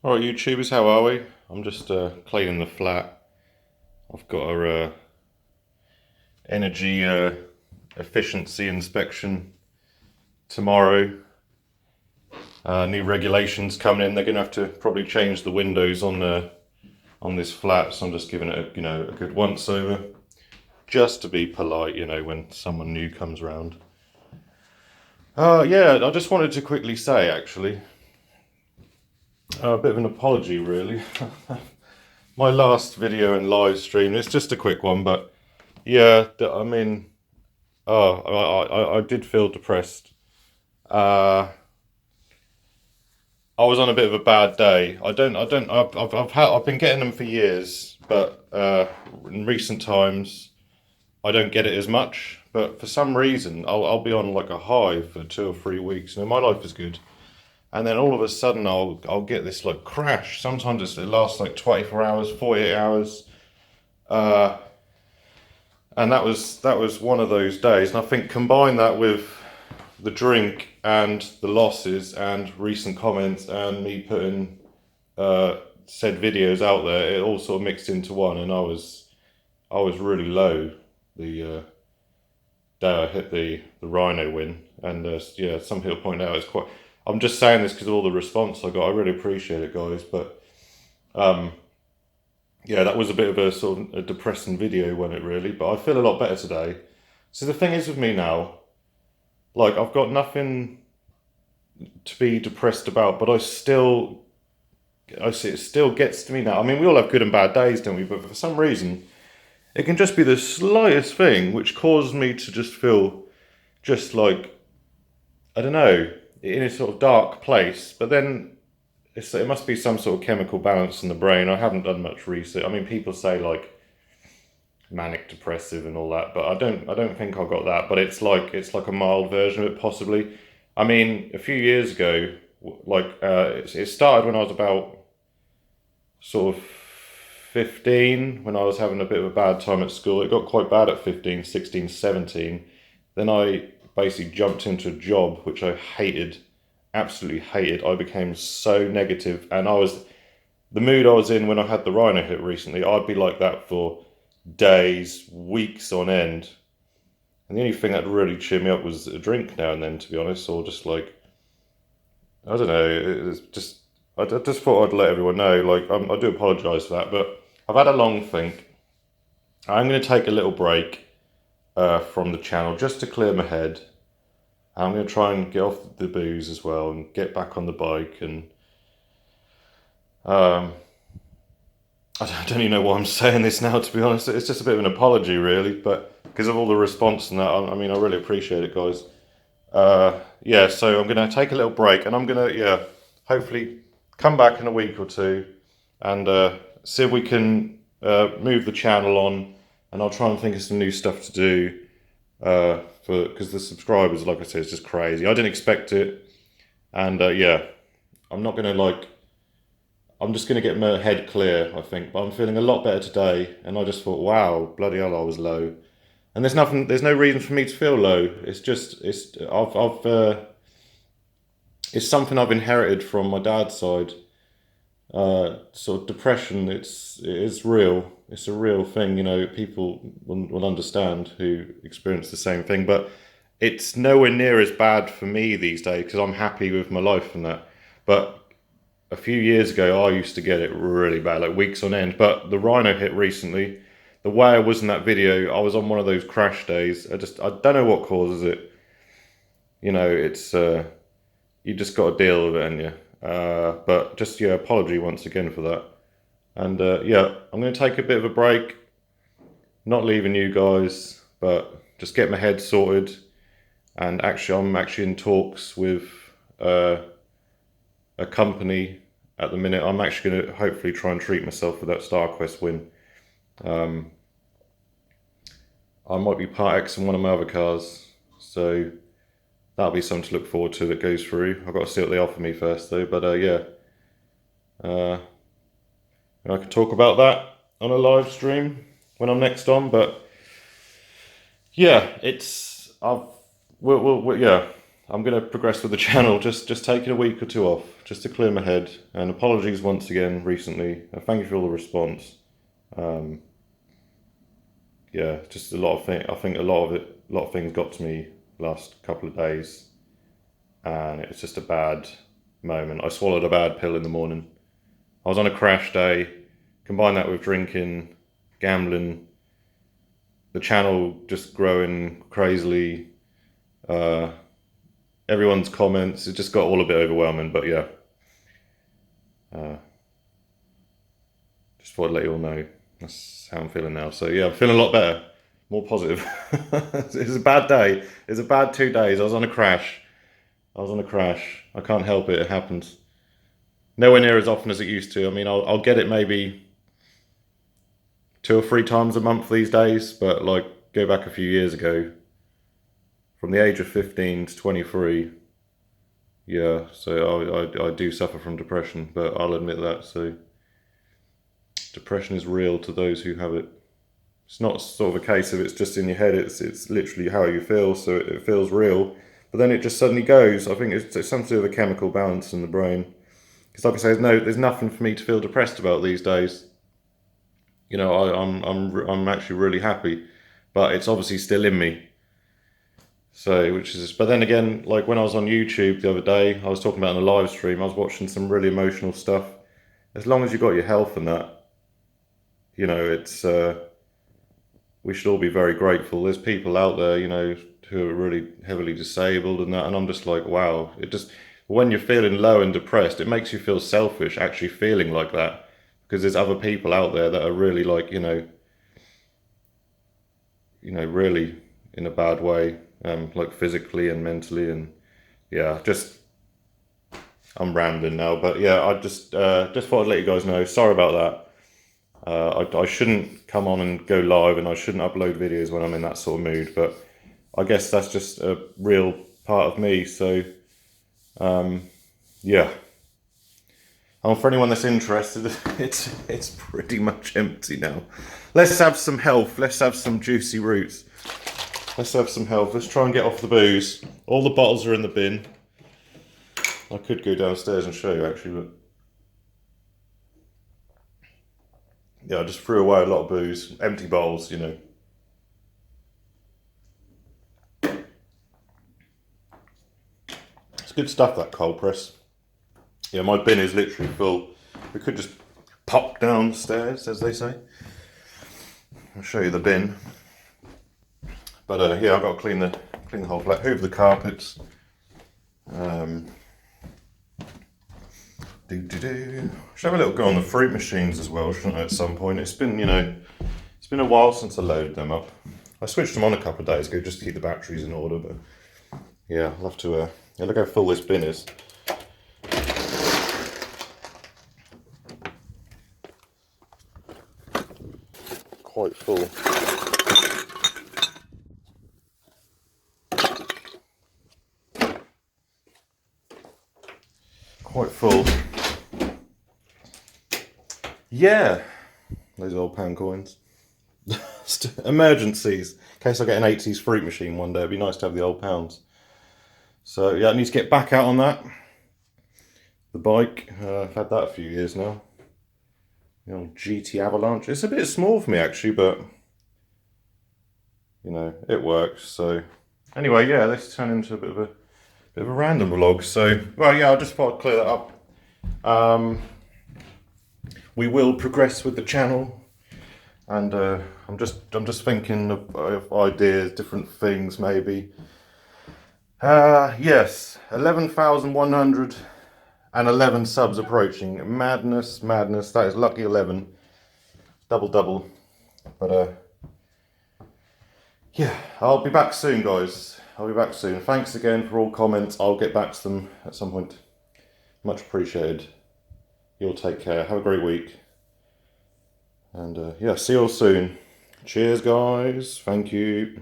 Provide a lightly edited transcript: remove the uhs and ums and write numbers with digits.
Alright YouTubers, how are we? I'm just cleaning the flat. I've got a energy efficiency inspection tomorrow. New regulations coming in. They're going to have to probably change the windows on this flat, so I'm just giving it a good once over, just to be polite, when someone new comes around. Yeah, I just wanted to quickly say actually, a bit of an apology really. My last video and live stream, it's just a quick one, but yeah, I mean, I did feel depressed. I was on a bit of a bad day. I've been getting them for years, but in recent times, I don't get it as much. But for some reason, I'll be on like a high for 2 or 3 weeks. My life is good, and then all of a sudden, I'll get this like crash. Sometimes it lasts like 24 hours, 48 hours. Uh, and that was one of those days. And I think combine that with the drink and the losses and recent comments and me putting said videos out there, it all sort of mixed into one, and I was really low the day I hit the Rhino win, and yeah, some people point out it's quite. I'm just saying this because of all the response I got. I really appreciate it, guys, but um, yeah, that was a bit of a sort of a depressing video, wasn't it? Really, but I feel a lot better today. So the thing is with me now, like I've got nothing to be depressed about, but I see it still gets to me now. I mean, we all have good and bad days, don't we? But for some reason, it can just be the slightest thing which causes me to just feel just like, I don't know, in a sort of dark place. But then it must be some sort of chemical balance in the brain. I haven't done much research. I mean, people say like manic depressive and all that, but I don't think I got that. But it's like a mild version of it, possibly. I mean, a few years ago, like it started when I was about sort of 15, when I was having a bit of a bad time at school. It got quite bad at 15, 16, 17. Then I basically jumped into a job which I hated, absolutely hated. I became so negative, and the mood I was in when I had the Rhino hit recently, I'd be like that for days, weeks on end. And the only thing that really cheered me up was a drink now and then, to be honest, or just like, I don't know, it's just, I just thought I'd let everyone know, like, I do apologise for that, but I've had a long think. I'm going to take a little break from the channel just to clear my head. I'm going to try and get off the booze as well and get back on the bike, and um, I don't even know why I'm saying this now, to be honest. It's just a bit of an apology, really, but because of all the response and that, I mean, I really appreciate it, guys. Yeah, so I'm going to take a little break, and I'm going to, yeah, hopefully come back in a week or two and see if we can move the channel on, and I'll try and think of some new stuff to do because the subscribers, like I said, it's just crazy. I didn't expect it, and yeah, I'm not going to like I'm just going to get my head clear, I think. But I'm feeling a lot better today, and I just thought, wow, bloody hell, I was low. And there's no reason for me to feel low. It's just, it's something I've inherited from my dad's side. Sort of depression. It is real. It's a real thing. People will understand who experience the same thing. But it's nowhere near as bad for me these days because I'm happy with my life and that. But a few years ago, I used to get it really bad, like weeks on end. But the Rhino hit recently. The way I was in that video, I was on one of those crash days. I don't know what causes it. It's you just got to deal with it, and you. But just yeah, apology once again for that. And yeah, I'm going to take a bit of a break. Not leaving you guys, but just get my head sorted. And actually, I'm actually in talks with a company at the minute. I'm actually going to hopefully try and treat myself with that StarQuest win. I might be part X in one of my other cars, so that'll be something to look forward to that goes through. I've got to see what they offer me first though, but yeah. Uh, I could talk about that on a live stream when I'm next on, but yeah, it's, yeah. I'm going to progress with the channel, just taking a week or two off, just to clear my head. And apologies once again recently. Thank you for all the response. Yeah, just a lot of things. I think a lot of things got to me last couple of days, and it was just a bad moment. I swallowed a bad pill in the morning. I was on a crash day. Combine that with drinking, gambling, the channel just growing crazily. Everyone's comments, it just got all a bit overwhelming, but yeah. Just thought I'd let you all know. That's how I'm feeling now. So yeah, I'm feeling a lot better, more positive. It was a bad day. It was a bad 2 days. I was on a crash. I can't help it. It happens. Nowhere near as often as it used to. I mean, I'll get it maybe 2 or 3 times a month these days, but like go back a few years ago, from the age of 15 to 23, yeah, so I do suffer from depression, but I'll admit that. So depression is real to those who have it. It's not sort of a case of it's just in your head, it's literally how you feel, so it feels real, but then it just suddenly goes. I think it's something to do with a chemical balance in the brain. Because like I say, there's nothing for me to feel depressed about these days. You know, I'm actually really happy, but it's obviously still in me. So, but then again, like when I was on YouTube the other day, I was talking about in a live stream, I was watching some really emotional stuff. As long as you've got your health and that, you know, it's, we should all be very grateful. There's people out there, you know, who are really heavily disabled and that, and I'm just like, wow, when you're feeling low and depressed, it makes you feel selfish actually feeling like that, because there's other people out there that are really like, you know, really in a bad way, like physically and mentally, and yeah, I'm rambling now, but yeah, I just thought I'd let you guys know. Sorry about that. I shouldn't come on and go live, and I shouldn't upload videos when I'm in that sort of mood, but I guess that's just a real part of me. So yeah. For anyone that's interested, it's pretty much empty now. Let's have some health. Let's have some juicy roots. Let's have some health. Let's try and get off the booze. All the bottles are in the bin. I could go downstairs and show you actually, but yeah, I just threw away a lot of booze. Empty bowls, you know. It's good stuff, that cold press. Yeah, my bin is literally full. We could just pop downstairs, as they say. I'll show you the bin. But yeah, I've got to clean the whole flat, hoover the carpets. Should have a little go on the fruit machines as well, shouldn't I, at some point? It's been, you know, it's been a while since I loaded them up. I switched them on a couple of days ago just to keep the batteries in order, but yeah, I'll have to, yeah, look how full this bin is. Quite full. Quite full. Yeah, those old pound coins. Emergencies. In case I get an 80s fruit machine one day, it'd be nice to have the old pounds. So yeah, I need to get back out on that. The bike, I've had that a few years now. The old GT Avalanche. It's a bit small for me actually, but you know, it works. So anyway, yeah, this turned into a bit of a random vlog. So well, yeah, I just thought I'd clear that up. We will progress with the channel, and I'm just thinking of ideas, different things maybe. Yes, 11,111 subs approaching. Madness. That is lucky 11. Double. But yeah, I'll be back soon, guys. I'll be back soon. Thanks again for all comments. I'll get back to them at some point. Much appreciated. You'll take care. Have a great week. And yeah, see you all soon. Cheers, guys. Thank you.